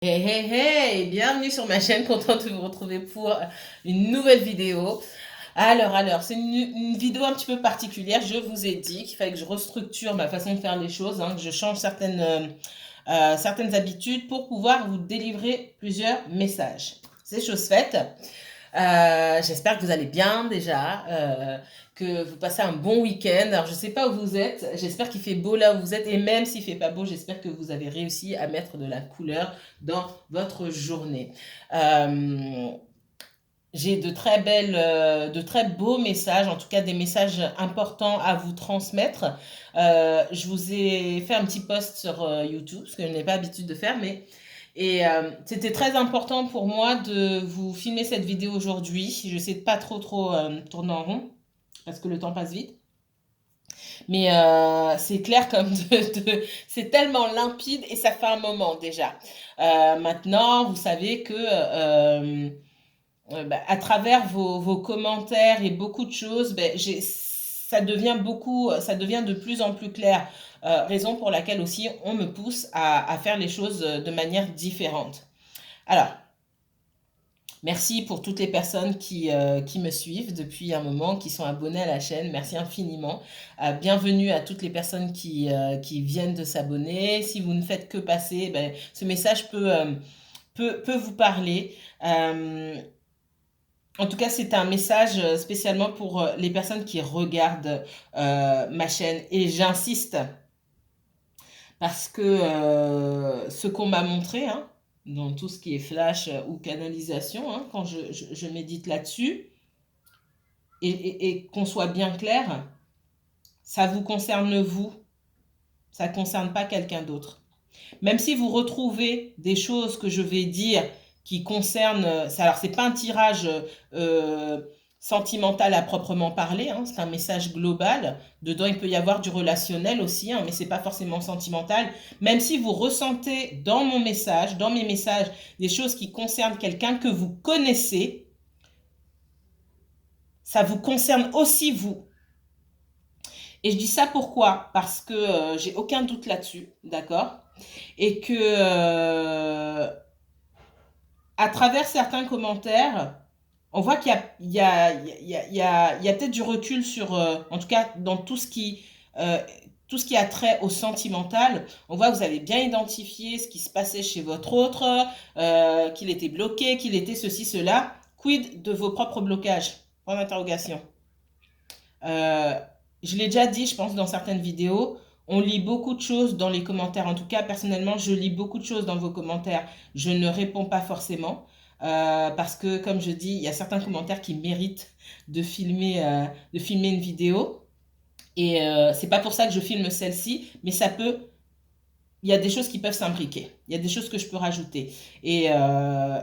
Hey hey hey, bienvenue sur ma chaîne, contente de vous retrouver pour une nouvelle vidéo. Alors, c'est une vidéo un petit peu particulière. Je vous ai dit qu'il fallait que je restructure ma façon de faire les choses, hein, que je change certaines habitudes pour pouvoir vous délivrer plusieurs messages. C'est chose faite. J'espère que vous allez bien déjà, que vous passez un bon week-end. Alors, je ne sais pas où vous êtes. J'espère qu'il fait beau là où vous êtes. Et même s'il ne fait pas beau, j'espère que vous avez réussi à mettre de la couleur dans votre journée. Euh, j'ai de très beaux messages, en tout cas des messages importants à vous transmettre. Je vous ai fait un petit post sur YouTube, ce que je n'ai pas l'habitude de faire, mais c'était très important pour moi de vous filmer cette vidéo aujourd'hui. Je sais de pas trop tourner en rond parce que le temps passe vite. Mais c'est clair comme c'est tellement limpide et ça fait un moment déjà. Maintenant, vous savez que bah, à travers vos commentaires et beaucoup de choses, ben, ça devient de plus en plus clair. Raison pour laquelle aussi on me pousse à faire les choses de manière différente. Alors, merci pour toutes les personnes qui me suivent depuis un moment, qui sont abonnées à la chaîne. Merci infiniment. Bienvenue à toutes les personnes qui viennent de s'abonner. Si vous ne faites que passer, ben, ce message peut vous parler. En tout cas, c'est un message spécialement pour les personnes qui regardent ma chaîne. Et j'insiste parce que ce qu'on m'a montré, hein, dans tout ce qui est flash ou canalisation, hein, quand je médite là-dessus, et qu'on soit bien clair, ça vous concerne vous, ça ne concerne pas quelqu'un d'autre. Même si vous retrouvez des choses que je vais dire qui concernent, alors c'est pas un tirage euh, sentimental à proprement parler, hein, c'est un message global. Dedans, il peut y avoir du relationnel aussi, hein, mais c'est pas forcément sentimental. Même si vous ressentez dans mon message, dans mes messages, des choses qui concernent quelqu'un que vous connaissez, ça vous concerne aussi vous. Et je dis ça pourquoi? Parce que j'ai aucun doute là-dessus, d'accord? Et que à travers certains commentaires, on voit qu'il y a, il y a, il y a, il y a, il y a peut-être du recul sur, en tout cas, dans tout ce qui a trait au sentimental. On voit que vous avez bien identifié ce qui se passait chez votre autre, qu'il était bloqué, qu'il était ceci, cela. Quid de vos propres blocages? Point d'interrogation. Euh, je l'ai déjà dit, je pense, dans certaines vidéos. On lit beaucoup de choses dans les commentaires. En tout cas, personnellement, je lis beaucoup de choses dans vos commentaires. Je ne réponds pas forcément. Parce que, comme je dis, il y a certains commentaires qui méritent de filmer une vidéo. Et c'est pas pour ça que je filme celle-ci, mais il y a des choses qui peuvent s'imbriquer. Il y a des choses que je peux rajouter. Et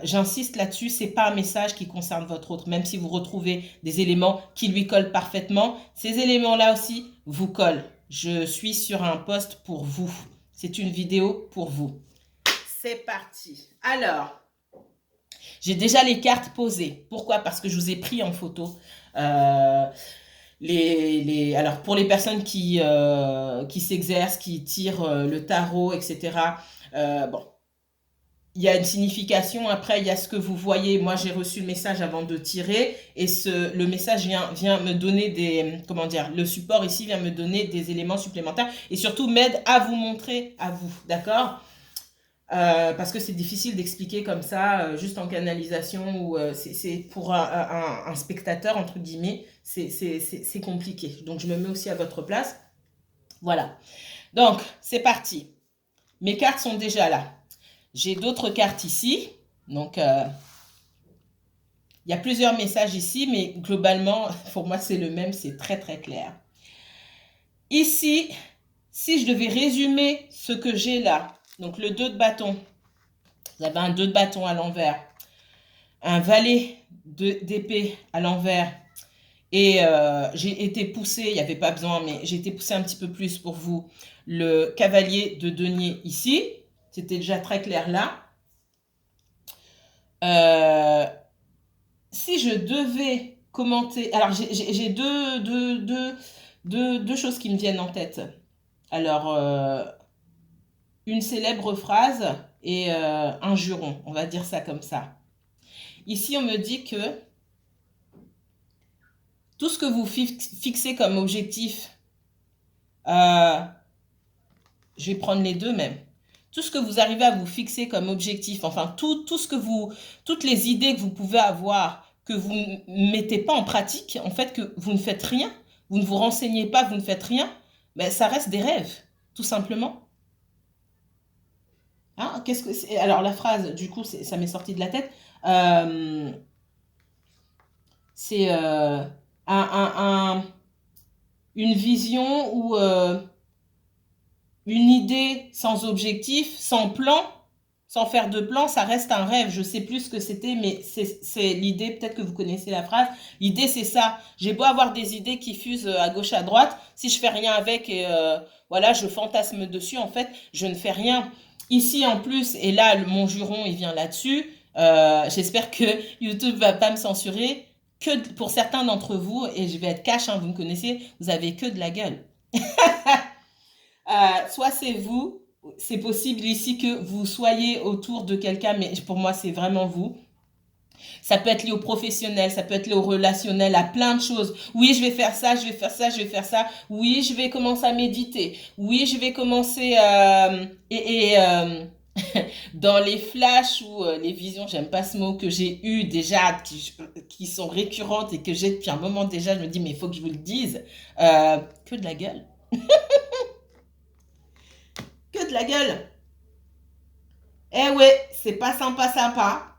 j'insiste là-dessus, c'est pas un message qui concerne votre autre, même si vous retrouvez des éléments qui lui collent parfaitement. Ces éléments-là aussi vous collent. Je suis sur un post pour vous. C'est une vidéo pour vous. C'est parti. Alors, j'ai déjà les cartes posées. Pourquoi? Parce que je vous ai pris en photo. Euh, alors pour les personnes qui s'exercent, qui tirent le tarot, etc. Bon, il y a une signification. Après, il y a ce que vous voyez. Moi, j'ai reçu le message avant de tirer, et le message vient me donner comment dire, le support ici vient me donner des éléments supplémentaires et surtout m'aide à vous montrer à vous, d'accord? Parce que c'est difficile d'expliquer comme ça, juste en canalisation, ou c'est pour un spectateur, entre guillemets, c'est compliqué. Donc, je me mets aussi à votre place. Voilà. Donc, c'est parti. Mes cartes sont déjà là. J'ai d'autres cartes ici. Donc, il y a plusieurs messages ici, mais globalement, pour moi, c'est le même. C'est très, très clair. Ici, si je devais résumer ce que j'ai là, donc le 2 de bâton, vous avez un 2 de bâton à l'envers, un valet d'épée à l'envers, et j'ai été poussée, il n'y avait pas besoin, mais j'ai été poussée un petit peu plus pour vous, le cavalier de denier ici, c'était déjà très clair là. Euh, Si je devais commenter, alors j'ai deux choses qui me viennent en tête. Alors, une célèbre phrase et un juron, on va dire ça comme ça. Ici, on me dit que tout ce que vous fixez comme objectif, je vais prendre les deux même. Tout ce que vous arrivez à vous fixer comme objectif, enfin tout ce que toutes les idées que vous pouvez avoir, que vous ne mettez pas en pratique, en fait que vous ne faites rien, vous ne vous renseignez pas, vous ne faites rien, ben, ça reste des rêves, tout simplement. Hein, qu'est-ce que c'est? Alors la phrase, du coup, ça m'est sorti de la tête. Euh, c'est une vision ou une idée sans objectif, sans plan, sans faire de plan, ça reste un rêve. Je sais plus ce que c'était, mais c'est l'idée, peut-être que vous connaissez la phrase. L'idée, c'est ça. J'ai beau avoir des idées qui fusent à gauche, à droite. Si je fais rien avec et voilà, je fantasme dessus, en fait, je ne fais rien. Ici, en plus, et là, mon juron, il vient là-dessus. J'espère que YouTube va pas me censurer. Que pour certains d'entre vous, et je vais être cash, hein, vous me connaissez, vous avez que de la gueule. Soit c'est vous, c'est possible ici que vous soyez autour de quelqu'un, mais pour moi, c'est vraiment vous. Ça peut être lié au professionnel, ça peut être lié au relationnel, à plein de choses. Oui, je vais faire ça, je vais faire ça, je vais faire ça. Oui, je vais commencer à méditer. Oui, je vais commencer dans les flashs ou les visions, j'aime pas ce mot que j'ai eu déjà, qui sont récurrentes et que j'ai depuis un moment déjà, je me dis, mais il faut que je vous le dise. Que de la gueule. Que de la gueule. Eh ouais, c'est pas sympa, sympa.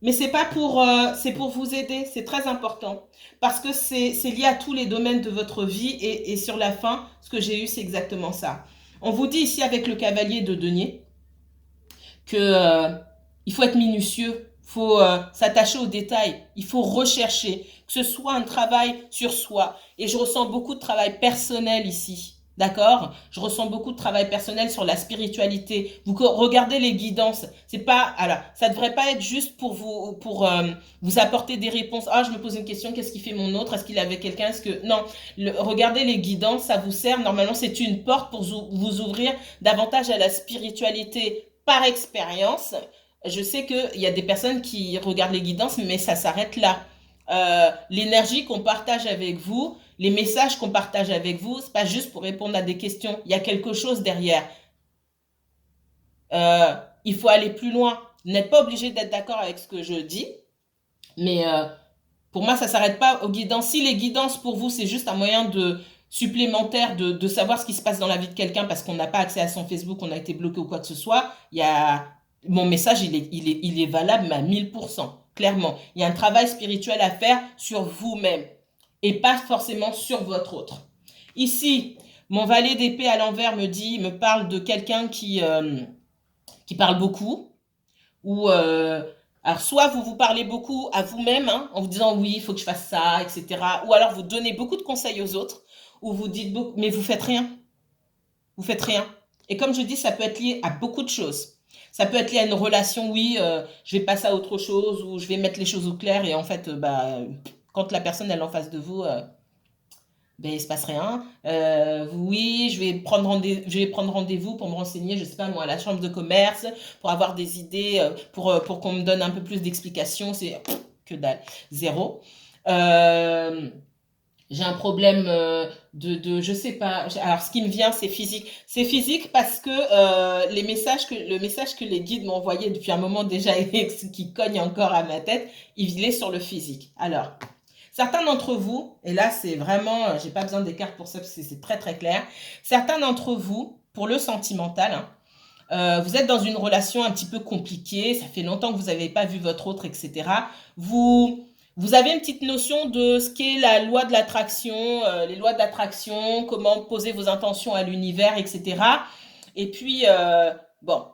Mais c'est pour vous aider, c'est très important. Parce que c'est lié à tous les domaines de votre vie et sur la fin, ce que j'ai eu, c'est exactement ça. On vous dit ici avec le cavalier de denier que il faut être minutieux, il faut s'attacher aux détails, il faut rechercher, que ce soit un travail sur soi. Et je ressens beaucoup de travail personnel ici. D'accord? Je ressens beaucoup de travail personnel sur la spiritualité. Vous regardez les guidances. C'est pas, alors, ça devrait pas être juste pour vous apporter des réponses. Ah, je me pose une question. Qu'est-ce qui fait mon autre? Est-ce qu'il avait quelqu'un? Est-ce que, non. Regardez les guidances. Ça vous sert. Normalement, c'est une porte pour vous ouvrir davantage à la spiritualité par expérience. Je sais qu'il y a des personnes qui regardent les guidances, mais ça s'arrête là. L'énergie qu'on partage avec vous, les messages qu'on partage avec vous, c'est pas juste pour répondre à des questions. Il y a quelque chose derrière. Euh, il faut aller plus loin. Vous n'êtes pas obligé d'être d'accord avec ce que je dis, mais pour moi, ça s'arrête pas aux guidances. Si les guidances pour vous, c'est juste un moyen de supplémentaire de savoir ce qui se passe dans la vie de quelqu'un parce qu'on n'a pas accès à son Facebook, on a été bloqué ou quoi que ce soit, il y a mon message, il est valable mais à 1000%, clairement. Il y a un travail spirituel à faire sur vous-même et pas forcément sur votre autre. Ici, mon valet d'épée à l'envers me parle de quelqu'un qui parle beaucoup, ou alors soit vous vous parlez beaucoup à vous-même, hein, en vous disant oui, il faut que je fasse ça, etc. Ou alors vous donnez beaucoup de conseils aux autres, ou vous dites beaucoup, mais vous faites rien. Vous faites rien. Et comme je dis, ça peut être lié à beaucoup de choses. Ça peut être lié à une relation, oui, je vais passer à autre chose, ou je vais mettre les choses au clair, et en fait, bah, quand la personne elle est en face de vous, ben, il se passe rien. Oui, je vais prendre rendez-vous pour me renseigner, je sais pas moi, à la chambre de commerce, pour avoir des idées, pour qu'on me donne un peu plus d'explications. C'est que dalle, zéro. Euh, j'ai un problème je sais pas. Alors, ce qui me vient, c'est physique. C'est physique parce que le message que les guides m'ont envoyé depuis un moment déjà et qui cogne encore à ma tête, il est sur le physique. Alors, certains d'entre vous, et là c'est vraiment, j'ai pas besoin des cartes pour ça parce que c'est très très clair. Certains d'entre vous, pour le sentimental, hein, vous êtes dans une relation un petit peu compliquée, ça fait longtemps que vous n'avez pas vu votre autre, etc. Vous avez une petite notion de ce qu'est la loi de l'attraction, les lois de l'attraction, comment poser vos intentions à l'univers, etc. Et puis, bon,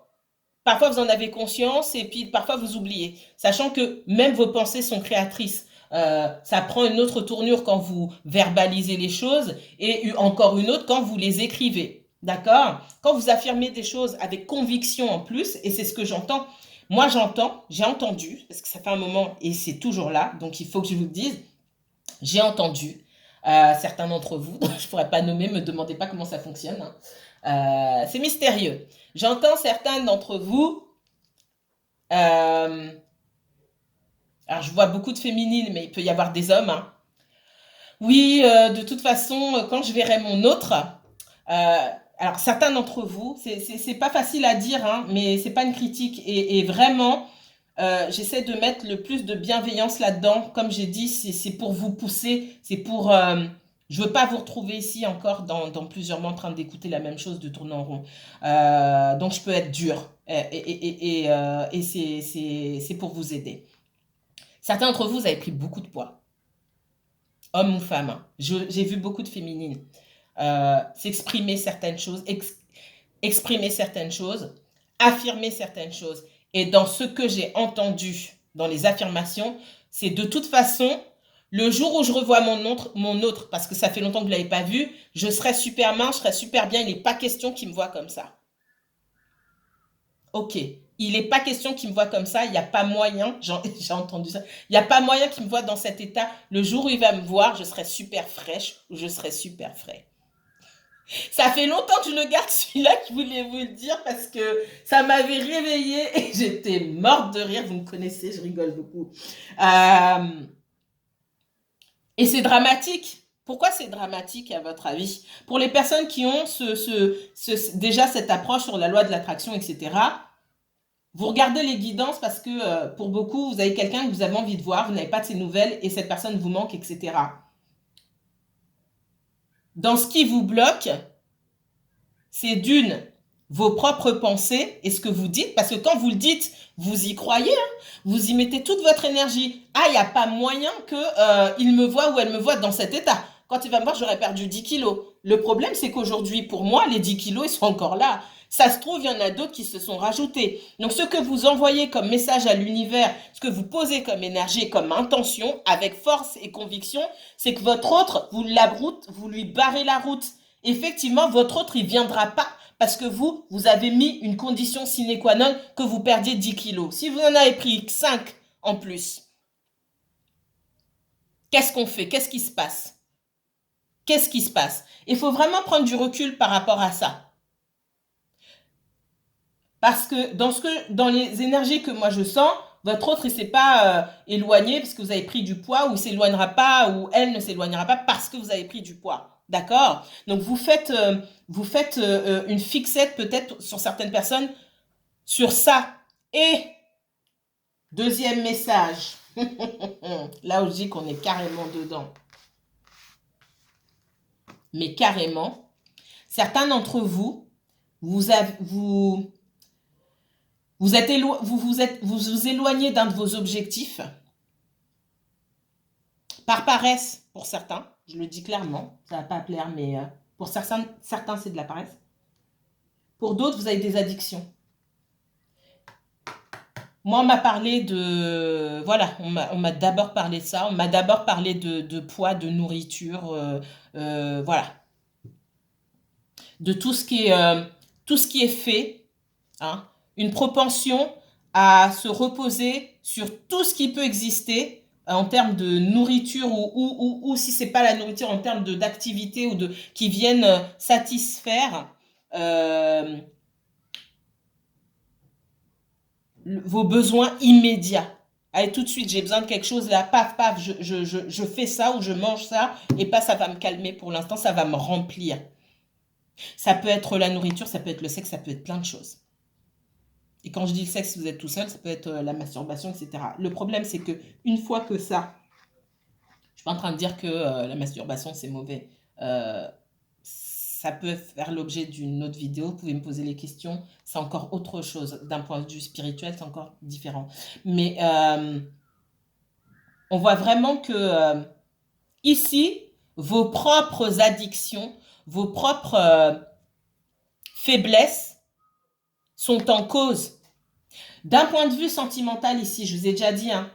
parfois vous en avez conscience et puis parfois vous oubliez, sachant que même vos pensées sont créatrices. Ça prend une autre tournure quand vous verbalisez les choses et encore une autre quand vous les écrivez. D'accord? Quand vous affirmez des choses avec conviction en plus, et c'est ce que j'entends. Moi, j'ai entendu, parce que ça fait un moment et c'est toujours là, donc il faut que je vous le dise, j'ai entendu certains d'entre vous, je ne pourrais pas nommer, me demandez pas comment ça fonctionne, hein. C'est mystérieux. J'entends certains d'entre vous Euh, alors, je vois beaucoup de féminines, mais il peut y avoir des hommes, hein. Oui, de toute façon, quand je verrai mon autre, alors certains d'entre vous, c'est pas facile à dire, hein, mais c'est pas une critique. Et vraiment, j'essaie de mettre le plus de bienveillance là-dedans. Comme j'ai dit, c'est pour vous pousser, c'est pour... je veux pas vous retrouver ici encore dans plusieurs mois en train d'écouter la même chose, de tourner en rond. Donc je peux être dure. Et c'est pour vous aider. Certains d'entre vous, vous avez pris beaucoup de poids, homme ou femme, hein. J'ai vu beaucoup de féminines s'exprimer certaines choses, exprimer certaines choses, affirmer certaines choses. Et dans ce que j'ai entendu dans les affirmations, c'est de toute façon, le jour où je revois mon autre, parce que ça fait longtemps que vous ne l'avez pas vu, je serai super mince, je serai super bien, il n'est pas question qu'il me voit comme ça. Ok, il n'est pas question qu'il me voit comme ça, il n'y a pas moyen, j'ai entendu ça, il n'y a pas moyen qu'il me voit dans cet état. Le jour où il va me voir, je serai super fraîche ou je serai super frais. Ça fait longtemps que je le garde celui-là, que je voulais vous le dire parce que ça m'avait réveillée et j'étais morte de rire. Vous me connaissez, je rigole beaucoup. Euh, et c'est dramatique. Pourquoi c'est dramatique à votre avis? Pour les personnes qui ont déjà cette approche sur la loi de l'attraction, etc., vous regardez les guidances parce que pour beaucoup, vous avez quelqu'un que vous avez envie de voir, vous n'avez pas de ses nouvelles et cette personne vous manque, etc. Dans ce qui vous bloque, c'est d'une, vos propres pensées et ce que vous dites, parce que quand vous le dites, vous y croyez, hein, vous y mettez toute votre énergie. Ah, il n'y a pas moyen qu'il me voit ou elle me voit dans cet état. Quand il va me voir, j'aurais perdu 10 kilos. Le problème, c'est qu'aujourd'hui, pour moi, les 10 kilos, ils sont encore là. Ça se trouve, il y en a d'autres qui se sont rajoutés. Donc, ce que vous envoyez comme message à l'univers, ce que vous posez comme énergie, comme intention, avec force et conviction, c'est que votre autre, vous lui barrez la route. Effectivement, votre autre, il viendra pas parce que vous avez mis une condition sine qua non que vous perdiez 10 kilos. Si vous en avez pris 5 en plus, qu'est-ce qu'on fait? Qu'est-ce qui se passe? Qu'est-ce qui se passe? Il faut vraiment prendre du recul par rapport à ça. Parce que dans les énergies que moi je sens, votre autre, il ne s'est pas éloigné parce que vous avez pris du poids, ou il s'éloignera pas, ou elle ne s'éloignera pas parce que vous avez pris du poids. D'accord? Donc vous faites une fixette peut-être sur certaines personnes sur ça. Et deuxième message, là où je dis qu'on est carrément dedans, mais carrément, certains d'entre vous, vous, avez, vous, êtes vous vous éloignez d'un de vos objectifs par paresse pour certains, je le dis clairement, ça va pas plaire, mais pour certains c'est de la paresse. Pour d'autres, vous avez des addictions. Moi, on m'a parlé de... Voilà, on m'a d'abord parlé de ça. On m'a d'abord parlé de poids, de nourriture, voilà. De tout ce qui est fait, hein. Une propension à se reposer sur tout ce qui peut exister en termes de nourriture ou si c'est pas la nourriture, en termes d'activité ou qui viennent satisfaire euh, vos besoins immédiats. Allez, tout de suite, j'ai besoin de quelque chose, là, paf, paf, je fais ça ou je mange ça, et pas ça va me calmer pour l'instant, ça va me remplir. Ça peut être la nourriture, ça peut être le sexe, ça peut être plein de choses. Et quand je dis le sexe, si vous êtes tout seul, ça peut être la masturbation, etc. Le problème, c'est que une fois que ça, je suis pas en train de dire que la masturbation, c'est mauvais. Ça peut faire l'objet d'une autre vidéo. Vous pouvez me poser les questions. C'est encore autre chose. D'un point de vue spirituel, c'est encore différent. Mais on voit vraiment que ici, vos propres addictions, vos propres faiblesses sont en cause. D'un point de vue sentimental ici, je vous ai déjà dit, hein,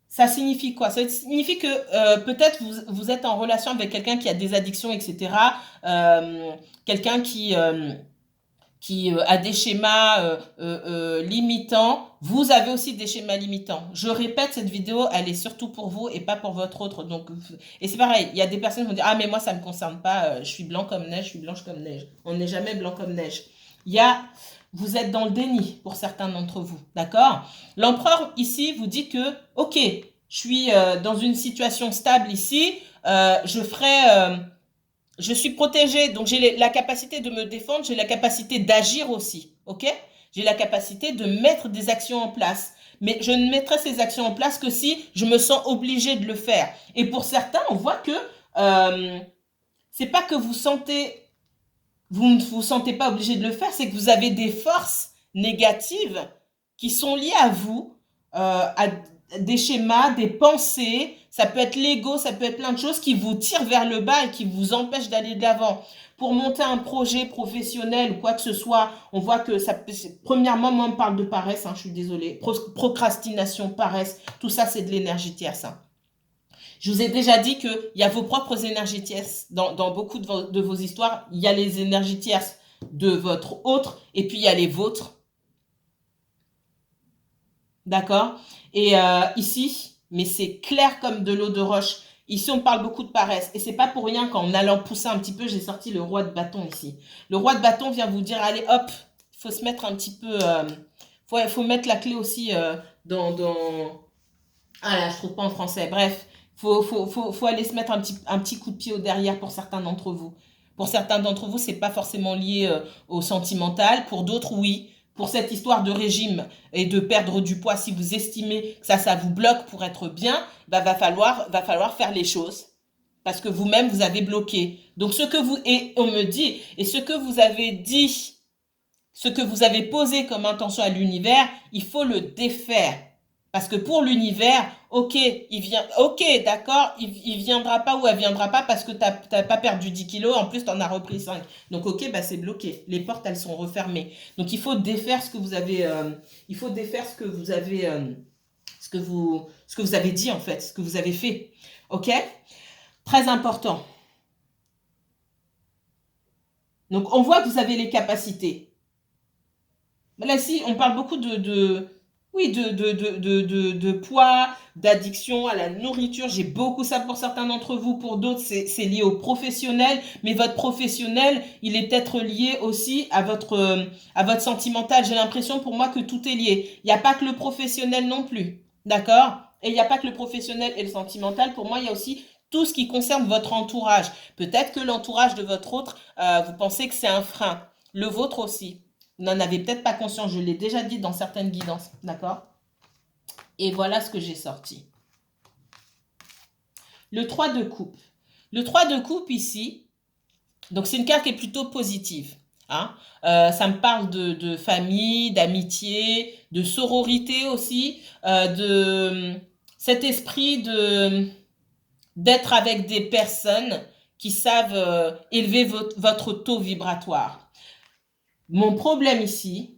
ça signifie quoi? Ça signifie que peut-être vous êtes en relation avec quelqu'un qui a des addictions, etc. Quelqu'un qui a des schémas limitants. Vous avez aussi des schémas limitants. Je répète, cette vidéo, elle est surtout pour vous et pas pour votre autre. Donc, et c'est pareil, il y a des personnes qui vont dire, ah mais moi ça me concerne pas, je suis blanc comme neige, je suis blanche comme neige. On n'est jamais blanc comme neige. Il y a vous êtes dans le déni pour certains d'entre vous, d'accord? L'empereur ici vous dit que, ok, je suis dans une situation stable ici, je suis protégée, donc j'ai la capacité de me défendre, j'ai la capacité d'agir aussi, ok? J'ai la capacité de mettre des actions en place. Mais je ne mettrai ces actions en place que si je me sens obligée de le faire. Et pour certains, on voit que c'est pas que vous ne vous sentez pas obligé de le faire, c'est que vous avez des forces négatives qui sont liées à vous, à des schémas, des pensées, ça peut être l'ego, ça peut être plein de choses qui vous tirent vers le bas et qui vous empêchent d'aller de l'avant. Pour monter un projet professionnel ou quoi que ce soit, on voit que ça peut, premièrement, moi on me parle de paresse, hein, je suis désolée, procrastination, paresse, tout ça c'est de l'énergie tierce. Hein. Je vous ai déjà dit qu'il y a vos propres énergies tierces. Dans beaucoup de vos histoires, il y a les énergies tierces de votre autre et puis il y a les vôtres. D'accord? Et ici, mais c'est clair comme de l'eau de roche. Ici, on parle beaucoup de paresse. Et c'est pas pour rien qu'en allant pousser un petit peu, j'ai sorti le roi de bâton ici. Le roi de bâton vient vous dire, allez, hop, il faut se mettre un petit peu... faut mettre la clé aussi dans... Ah là, je trouve pas en français. Bref, faut aller se mettre un petit coup de pied au derrière pour certains d'entre vous. Pour certains d'entre vous, c'est pas forcément lié au sentimental. Pour d'autres, oui. Pour cette histoire de régime et de perdre du poids, si vous estimez que ça vous bloque pour être bien, bah, va falloir faire les choses. Parce que vous-même, vous avez bloqué. Donc, et on me dit, et ce que vous avez dit, ce que vous avez posé comme intention à l'univers, il faut le défaire. Parce que pour l'univers, ok, d'accord, il viendra pas ou elle viendra pas parce que t'as pas perdu 10 kilos, en plus t'en as repris 5. Donc ok, bah c'est bloqué. Les portes, elles sont refermées. Donc il faut défaire ce que vous avez, ce que vous avez dit en fait, ce que vous avez fait. Ok? Très important. Donc on voit que vous avez les capacités. Là, si, on parle beaucoup de poids, d'addiction à la nourriture. J'ai beaucoup ça pour certains d'entre vous. Pour d'autres, c'est lié au professionnel. Mais votre professionnel, il est peut-être lié aussi à votre sentimental. J'ai l'impression pour moi que tout est lié. Il n'y a pas que le professionnel non plus. D'accord? Et il n'y a pas que le professionnel et le sentimental. Pour moi, il y a aussi tout ce qui concerne votre entourage. Peut-être que l'entourage de votre autre, vous pensez que c'est un frein. Le vôtre aussi. Vous n'en avez peut-être pas conscience, je l'ai déjà dit dans certaines guidances, d'accord? Et voilà ce que j'ai sorti. Le 3 de coupe. Le 3 de coupe ici, donc c'est une carte qui est plutôt positive. Hein? Ça me parle de famille, d'amitié, de sororité aussi, de cet esprit d'être avec des personnes qui savent élever votre taux vibratoire. Mon problème ici,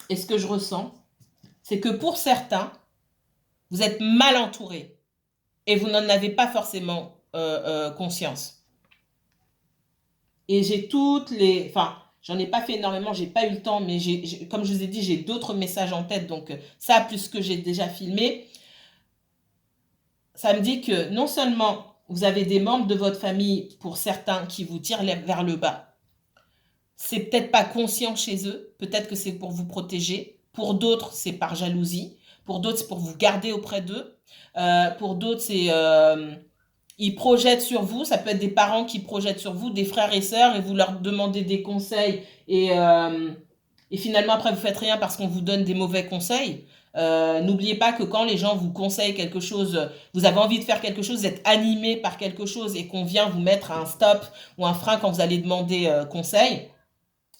et ce que je ressens, c'est que pour certains, vous êtes mal entourés et vous n'en avez pas forcément conscience. Et j'ai enfin, j'en ai pas fait énormément, j'ai pas eu le temps, mais comme je vous ai dit, j'ai d'autres messages en tête, donc ça, plus que j'ai déjà filmé, ça me dit que non seulement vous avez des membres de votre famille, pour certains, qui vous tirent vers le bas, c'est peut-être pas conscient chez eux, peut-être que c'est pour vous protéger, pour d'autres c'est par jalousie, pour d'autres c'est pour vous garder auprès d'eux, pour d'autres c'est ils projettent sur vous, ça peut être des parents qui projettent sur vous, des frères et sœurs, et vous leur demandez des conseils et finalement après vous faites rien parce qu'on vous donne des mauvais conseils. N'oubliez pas que quand les gens vous conseillent quelque chose, vous avez envie de faire quelque chose, vous êtes animé par quelque chose et qu'on vient vous mettre un stop ou un frein quand vous allez demander conseil.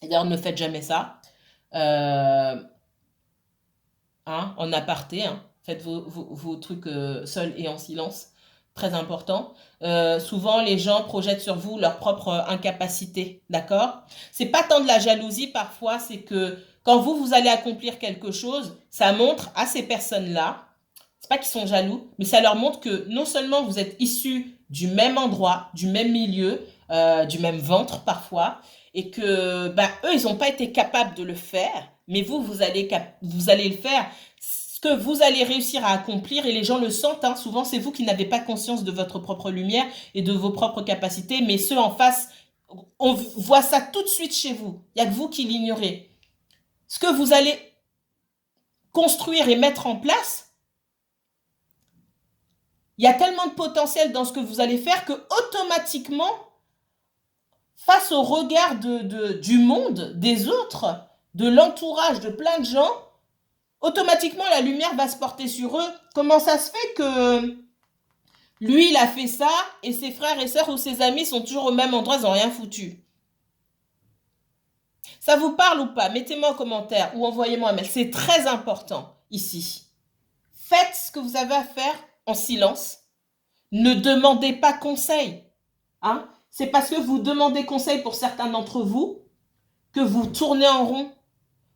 Et d'ailleurs, ne faites jamais ça. En aparté. Hein. Faites vos trucs seuls et en silence. Très important. Souvent, les gens projettent sur vous leur propre incapacité. D'accord? C'est pas tant de la jalousie parfois, c'est que quand vous allez accomplir quelque chose, ça montre à ces personnes-là, c'est pas qu'ils sont jaloux, mais ça leur montre que non seulement vous êtes issus du même endroit, du même milieu, du même ventre parfois, et que eux, ils n'ont pas été capables de le faire, mais vous allez le faire. Ce que vous allez réussir à accomplir, et les gens le sentent, hein, souvent c'est vous qui n'avez pas conscience de votre propre lumière et de vos propres capacités, mais ceux en face On voit ça tout de suite chez vous. Il n'y a que vous qui l'ignorez. Ce que vous allez construire et mettre en place, il y a tellement de potentiel dans ce que vous allez faire que automatiquement, face au regard du monde, des autres, de l'entourage, de plein de gens, automatiquement la lumière va se porter sur eux. Comment ça se fait que lui, il a fait ça et ses frères et sœurs ou ses amis sont toujours au même endroit, ils n'ont rien foutu? Ça vous parle ou pas? Mettez-moi en commentaire ou envoyez-moi un mail. C'est très important ici. Faites ce que vous avez à faire en silence. Ne demandez pas conseil. Hein? C'est parce que vous demandez conseil pour certains d'entre vous que vous tournez en rond.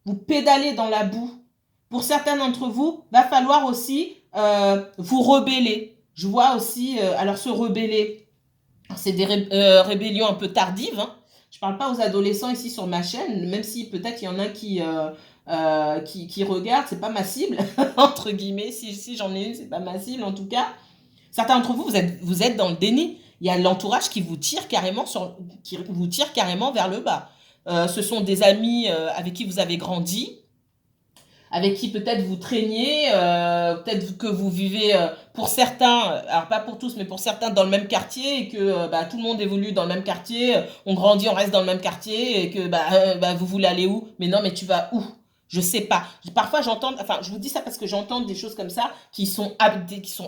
Vous pédalez dans la boue. Pour certains d'entre vous, va falloir aussi vous rebeller. Je vois aussi, alors se rebeller, c'est des rébellions un peu tardives. Hein. Je ne parle pas aux adolescents ici sur ma chaîne, même si peut-être il y en a qui regardent, c'est pas ma cible, entre guillemets. Si j'en ai une, c'est pas ma cible en tout cas. Certains d'entre vous, vous êtes dans le déni. Il y a l'entourage qui vous tire carrément vers le bas. Ce sont des amis avec qui vous avez grandi, avec qui peut-être vous traîniez, peut-être que vous vivez pour certains, alors pas pour tous, mais pour certains dans le même quartier et que tout le monde évolue dans le même quartier, on grandit, on reste dans le même quartier et que vous voulez aller où? Mais non, mais tu vas où? Je sais pas. Parfois j'entends, enfin je vous dis ça parce que j'entends des choses comme ça qui sont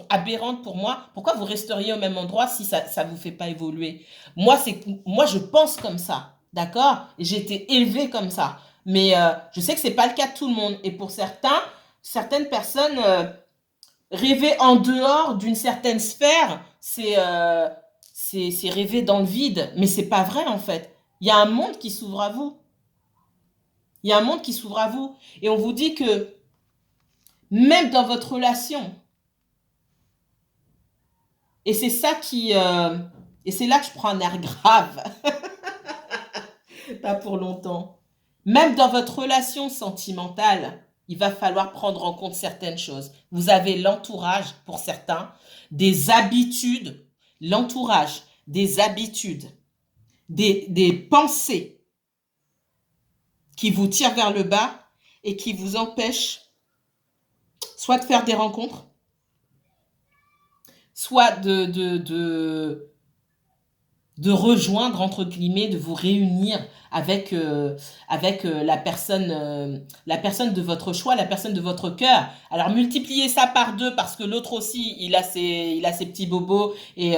aberrantes pour moi. Pourquoi vous resteriez au même endroit si ça vous fait pas évoluer? Moi je pense comme ça, d'accord? J'ai été élevée comme ça. Mais je sais que c'est pas le cas de tout le monde. Et pour certaines personnes, rêver en dehors d'une certaine sphère, c'est rêver dans le vide. Mais c'est pas vrai en fait. Il y a un monde qui s'ouvre à vous. Il y a un monde qui s'ouvre à vous. Et on vous dit que même dans votre relation, et c'est ça et c'est là que je prends un air grave. Pas pour longtemps. Même dans votre relation sentimentale, il va falloir prendre en compte certaines choses. Vous avez l'entourage, pour certains, des habitudes, l'entourage, des habitudes, des pensées qui vous tirent vers le bas et qui vous empêchent soit de faire des rencontres, soit de rejoindre, entre guillemets, de vous réunir avec la personne de votre choix, la personne de votre cœur. Alors multipliez ça par 2 parce que l'autre aussi, il a ses petits bobos et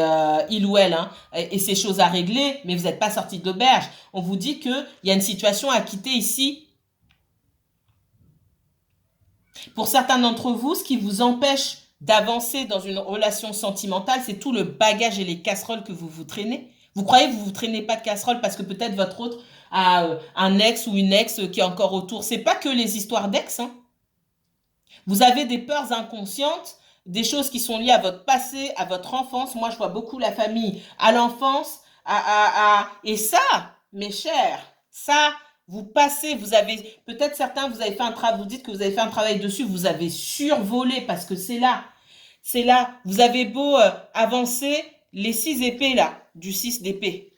il ou elle, hein, et ses choses à régler, mais vous n'êtes pas sorti de l'auberge. On vous dit qu'il y a une situation à quitter ici. Pour certains d'entre vous, ce qui vous empêche d'avancer dans une relation sentimentale, c'est tout le bagage et les casseroles que vous traînez. Vous croyez que vous vous traînez pas de casseroles parce que peut-être votre autre a un ex ou une ex qui est encore autour. C'est pas que les histoires d'ex. Hein. Vous avez des peurs inconscientes, des choses qui sont liées à votre passé, à votre enfance. Moi, je vois beaucoup la famille à l'enfance, et ça, mes chers, ça, vous passez, vous avez, peut-être certains, vous avez fait un travail, vous dites que vous avez fait un travail dessus, vous avez survolé parce que c'est là. C'est là. Vous avez beau avancer les 6 épées là, du 6 d'épée.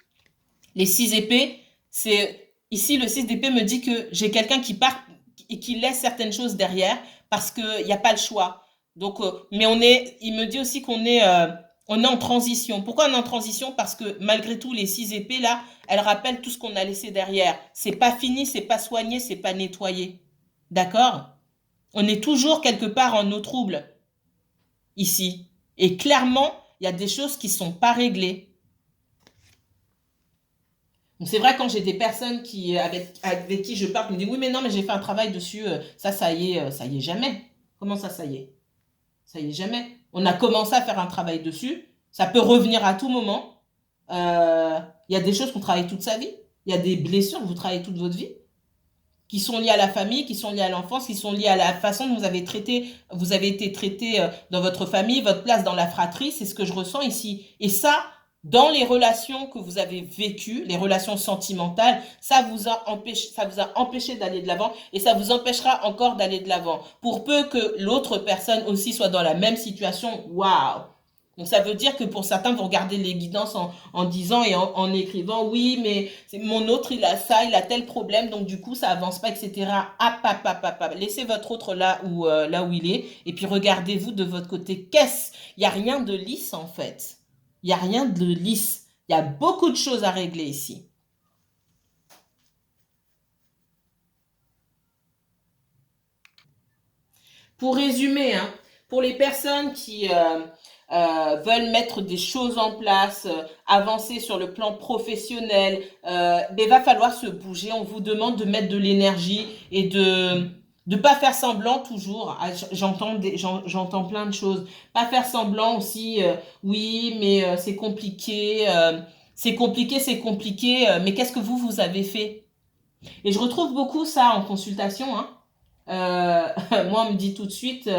Les 6 épées, c'est ici le 6 d'épée me dit que j'ai quelqu'un qui part et qui laisse certaines choses derrière parce qu'il n'y a pas le choix. Donc, mais il me dit aussi qu'on est en transition. Pourquoi on est en transition? Parce que malgré tout, les 6 épées là, elles rappellent tout ce qu'on a laissé derrière. C'est pas fini, c'est pas soigné, c'est pas nettoyé. D'accord? On est toujours quelque part en eau trouble ici. Et clairement, il y a des choses qui sont pas réglées. Donc c'est vrai quand j'ai des personnes avec qui je parle, qui me disent oui mais non mais j'ai fait un travail dessus, ça y est jamais. Comment ça y est? Ça y est jamais. On a commencé à faire un travail dessus, ça peut revenir à tout moment. Il y a des choses qu'on travaille toute sa vie, il y a des blessures que vous travaillez toute votre vie, qui sont liées à la famille, qui sont liées à l'enfance, qui sont liées à la façon dont vous avez été traité dans votre famille, votre place dans la fratrie, c'est ce que je ressens ici. Et ça, dans les relations que vous avez vécues, les relations sentimentales, ça vous a empêché d'aller de l'avant et ça vous empêchera encore d'aller de l'avant. Pour peu que l'autre personne aussi soit dans la même situation, waouh! Donc ça veut dire que pour certains, vous regardez les guidances en disant et en écrivant, oui, mais mon autre, il a ça, il a tel problème, donc du coup, ça avance pas, etc. Ah, laissez votre autre là où il est, et puis regardez-vous de votre côté. Il n'y a rien de lisse en fait. Il n'y a rien de lisse. Il y a beaucoup de choses à régler ici. Pour résumer, hein, pour les personnes qui veulent mettre des choses en place, avancer sur le plan professionnel, il va falloir se bouger. On vous demande de mettre de l'énergie et de pas faire semblant toujours. Ah, j'entends plein de choses. Pas faire semblant aussi. Oui, mais c'est compliqué. Mais qu'est-ce que vous avez fait? Et je retrouve beaucoup ça en consultation, hein. Moi, on me dit tout de suite,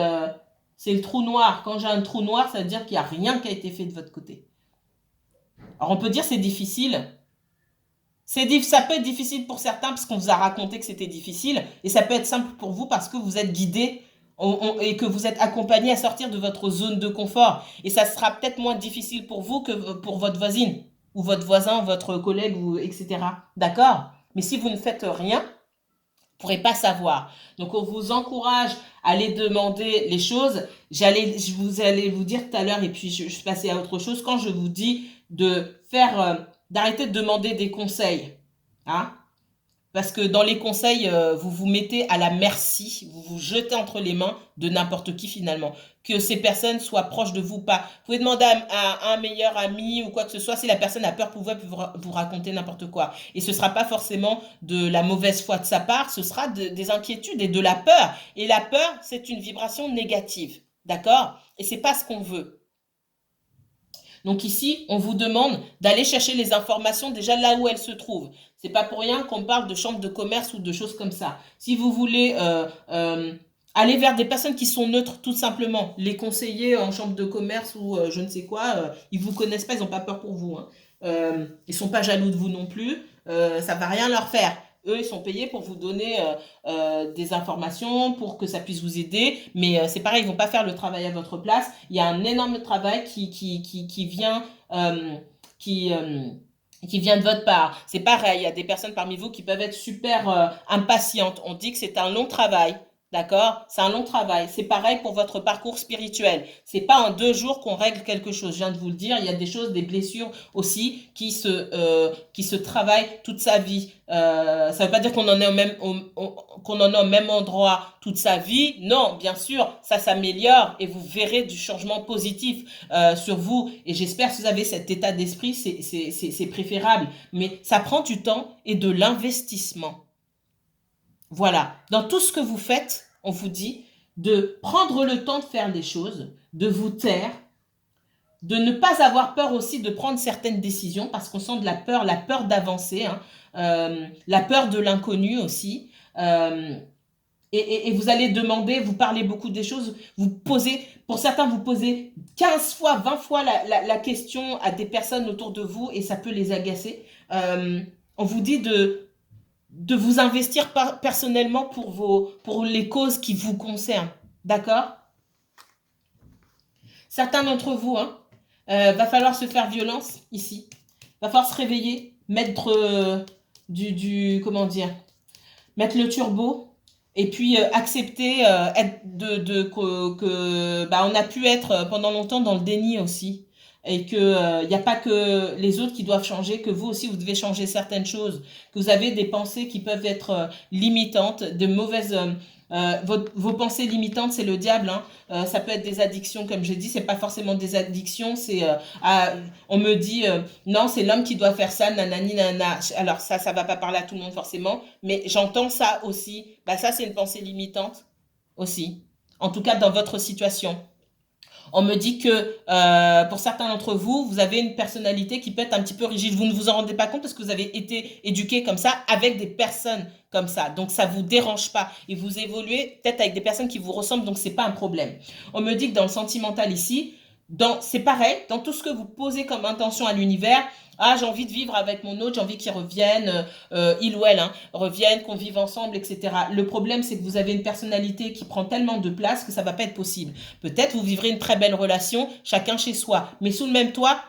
c'est le trou noir. Quand j'ai un trou noir, ça veut dire qu'il n'y a rien qui a été fait de votre côté. Alors, on peut dire c'est difficile. Ça peut être difficile pour certains parce qu'on vous a raconté que c'était difficile. Et ça peut être simple pour vous parce que vous êtes guidé et que vous êtes accompagné à sortir de votre zone de confort. Et ça sera peut-être moins difficile pour vous que pour votre voisine ou votre voisin, votre collègue, etc. D'accord? Mais si vous ne faites rien, pourrez pas savoir. Donc, on vous encourage à aller demander les choses. Allais vous dire tout à l'heure, et puis je passais à autre chose, quand je vous dis d'arrêter de demander des conseils. Hein? Parce que dans les conseils, vous vous mettez à la merci, vous vous jetez entre les mains de n'importe qui finalement. Que ces personnes soient proches de vous ou pas. Vous pouvez demander à un meilleur ami ou quoi que ce soit. Si la personne a peur, vous pouvez vous raconter n'importe quoi. Et ce ne sera pas forcément de la mauvaise foi de sa part, ce sera des inquiétudes et de la peur. Et la peur, c'est une vibration négative. D'accord? Et c'est pas ce qu'on veut. Donc ici, on vous demande d'aller chercher les informations déjà là où elles se trouvent. C'est pas pour rien qu'on parle de chambre de commerce ou de choses comme ça. Si vous voulez aller vers des personnes qui sont neutres, tout simplement, les conseillers en chambre de commerce ou je ne sais quoi, ils vous connaissent pas, ils n'ont pas peur pour vous. Hein. Ils sont pas jaloux de vous non plus. Ça va rien leur faire. Eux, ils sont payés pour vous donner des informations, pour que ça puisse vous aider. Mais c'est pareil, ils vont pas faire le travail à votre place. Il y a un énorme travail qui vient, qui vient de votre part. C'est pareil, il y a des personnes parmi vous qui peuvent être super impatientes. On dit que c'est un long travail. D'accord? C'est un long travail. C'est pareil pour votre parcours spirituel. C'est pas en 2 jours qu'on règle quelque chose. Je viens de vous le dire. Il y a des choses, des blessures aussi qui se travaillent toute sa vie. Ça veut pas dire qu'on en est qu'on en est au même endroit toute sa vie. Non, bien sûr, ça s'améliore et vous verrez du changement positif sur vous. Et j'espère que vous avez cet état d'esprit. C'est préférable. Mais ça prend du temps et de l'investissement. Voilà. Dans tout ce que vous faites, on vous dit de prendre le temps de faire les choses, de vous taire, de ne pas avoir peur aussi de prendre certaines décisions parce qu'on sent de la peur d'avancer, hein, la peur de l'inconnu aussi. Et vous allez demander, vous parlez beaucoup des choses, pour certains, vous posez 15 fois, 20 fois la question à des personnes autour de vous et ça peut les agacer. On vous dit de vous investir personnellement pour les causes qui vous concernent. D'accord? Certains d'entre vous, hein, va falloir se faire violence ici. Va falloir se réveiller, mettre comment dire, mettre le turbo et puis accepter on a pu être pendant longtemps dans le déni aussi et que il n'y a pas que les autres qui doivent changer, que vous aussi vous devez changer certaines choses, que vous avez des pensées qui peuvent être limitantes, de mauvaises vos pensées limitantes, c'est le diable. Hein. Ça peut être des addictions, comme j'ai dit, c'est pas forcément des addictions. On me dit non, c'est l'homme qui doit faire ça, nanani, nanana. Alors ça va pas parler à tout le monde forcément, mais j'entends ça aussi. Bah ça, c'est une pensée limitante aussi. En tout cas, dans votre situation. On me dit que pour certains d'entre vous, vous avez une personnalité qui peut être un petit peu rigide. Vous ne vous en rendez pas compte parce que vous avez été éduqué comme ça avec des personnes comme ça. Donc ça vous dérange pas et vous évoluez peut-être avec des personnes qui vous ressemblent, donc c'est pas un problème. On me dit que dans le sentimental ici, C'est pareil, dans tout ce que vous posez comme intention à l'univers, ah, j'ai envie de vivre avec mon autre, j'ai envie qu'il revienne, il ou elle, hein, revienne, qu'on vive ensemble, etc. Le problème, c'est que vous avez une personnalité qui prend tellement de place que ça va pas être possible. Peut-être vous vivrez une très belle relation, chacun chez soi, mais sous le même toit,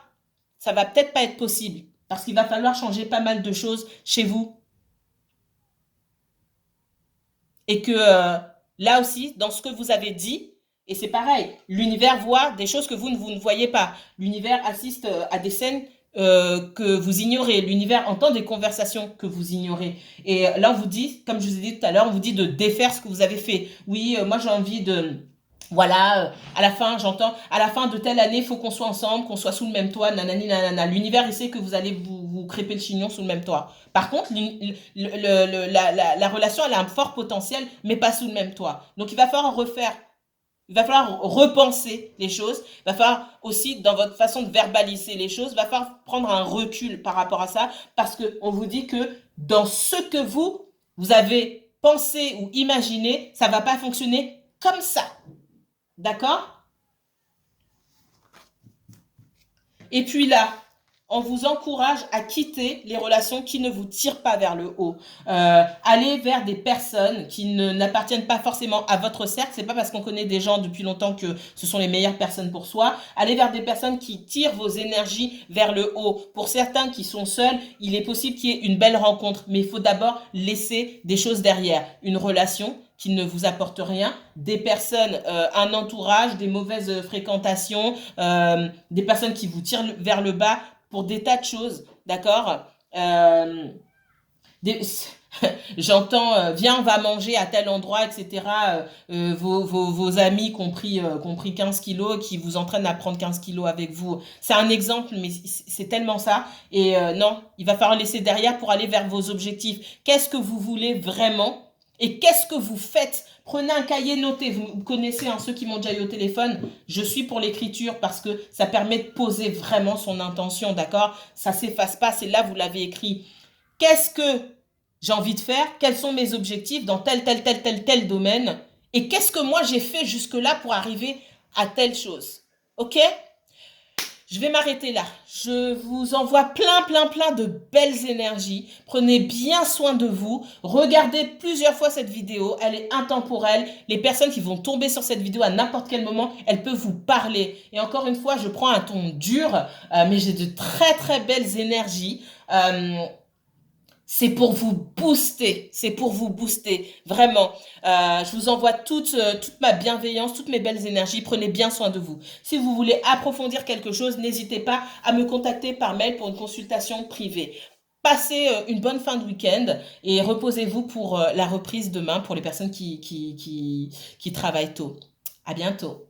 ça va peut-être pas être possible parce qu'il va falloir changer pas mal de choses chez vous et que là aussi, dans ce que vous avez dit, et c'est pareil, l'univers voit des choses que vous ne voyez pas. L'univers assiste à des scènes que vous ignorez. L'univers entend des conversations que vous ignorez. Et là, on vous dit, comme je vous ai dit tout à l'heure, on vous dit de défaire ce que vous avez fait. Oui, moi j'ai envie de... Voilà, à la fin, j'entends, à la fin de telle année, il faut qu'on soit ensemble, qu'on soit sous le même toit, nanani, nanana. L'univers, il sait que vous allez vous crêper le chignon sous le même toit. Par contre, la relation, elle a un fort potentiel, mais pas sous le même toit. Donc, il va falloir refaire, il va falloir repenser les choses. Il va falloir aussi, dans votre façon de verbaliser les choses, il va falloir prendre un recul par rapport à ça, parce que on vous dit que dans ce que vous avez pensé ou imaginé, ça va pas fonctionner comme ça. D'accord? Et puis là, on vous encourage à quitter les relations qui ne vous tirent pas vers le haut. Aller vers des personnes qui n'appartiennent pas forcément à votre cercle. C'est pas parce qu'on connaît des gens depuis longtemps que ce sont les meilleures personnes pour soi. Aller vers des personnes qui tirent vos énergies vers le haut. Pour certains qui sont seuls, il est possible qu'il y ait une belle rencontre, mais il faut d'abord laisser des choses derrière. Une relation qui ne vous apporte rien, des personnes, un entourage, des mauvaises fréquentations, des personnes qui vous tirent vers le bas pour des tas de choses, d'accord. euh, des- J'entends, viens, on va manger à tel endroit, etc. Vos amis qui ont pris 15 kilos, qui vous entraînent à prendre 15 kilos avec vous. C'est un exemple, mais c'est tellement ça. Et non, il va falloir laisser derrière pour aller vers vos objectifs. Qu'est-ce que vous voulez vraiment? Et qu'est-ce que vous faites? Prenez un cahier, notez. Vous connaissez, hein, ceux qui m'ont déjà eu au téléphone. Je suis pour l'écriture parce que ça permet de poser vraiment son intention, d'accord? Ça s'efface pas, c'est là, vous l'avez écrit. Qu'est-ce que j'ai envie de faire? Quels sont mes objectifs dans tel domaine? Et qu'est-ce que moi j'ai fait jusque-là pour arriver à telle chose? Ok? Je vais m'arrêter là. Je vous envoie plein de belles énergies. Prenez bien soin de vous. Regardez plusieurs fois cette vidéo. Elle est intemporelle. Les personnes qui vont tomber sur cette vidéo à n'importe quel moment, elles peuvent vous parler. Et encore une fois, je prends un ton dur, mais j'ai de très belles énergies. C'est pour vous booster, c'est pour vous booster, vraiment. Je vous envoie toute ma bienveillance, toutes mes belles énergies. Prenez bien soin de vous. Si vous voulez approfondir quelque chose, n'hésitez pas à me contacter par mail pour une consultation privée. Passez une bonne fin de week-end et reposez-vous pour la reprise demain pour les personnes qui travaillent tôt. À bientôt.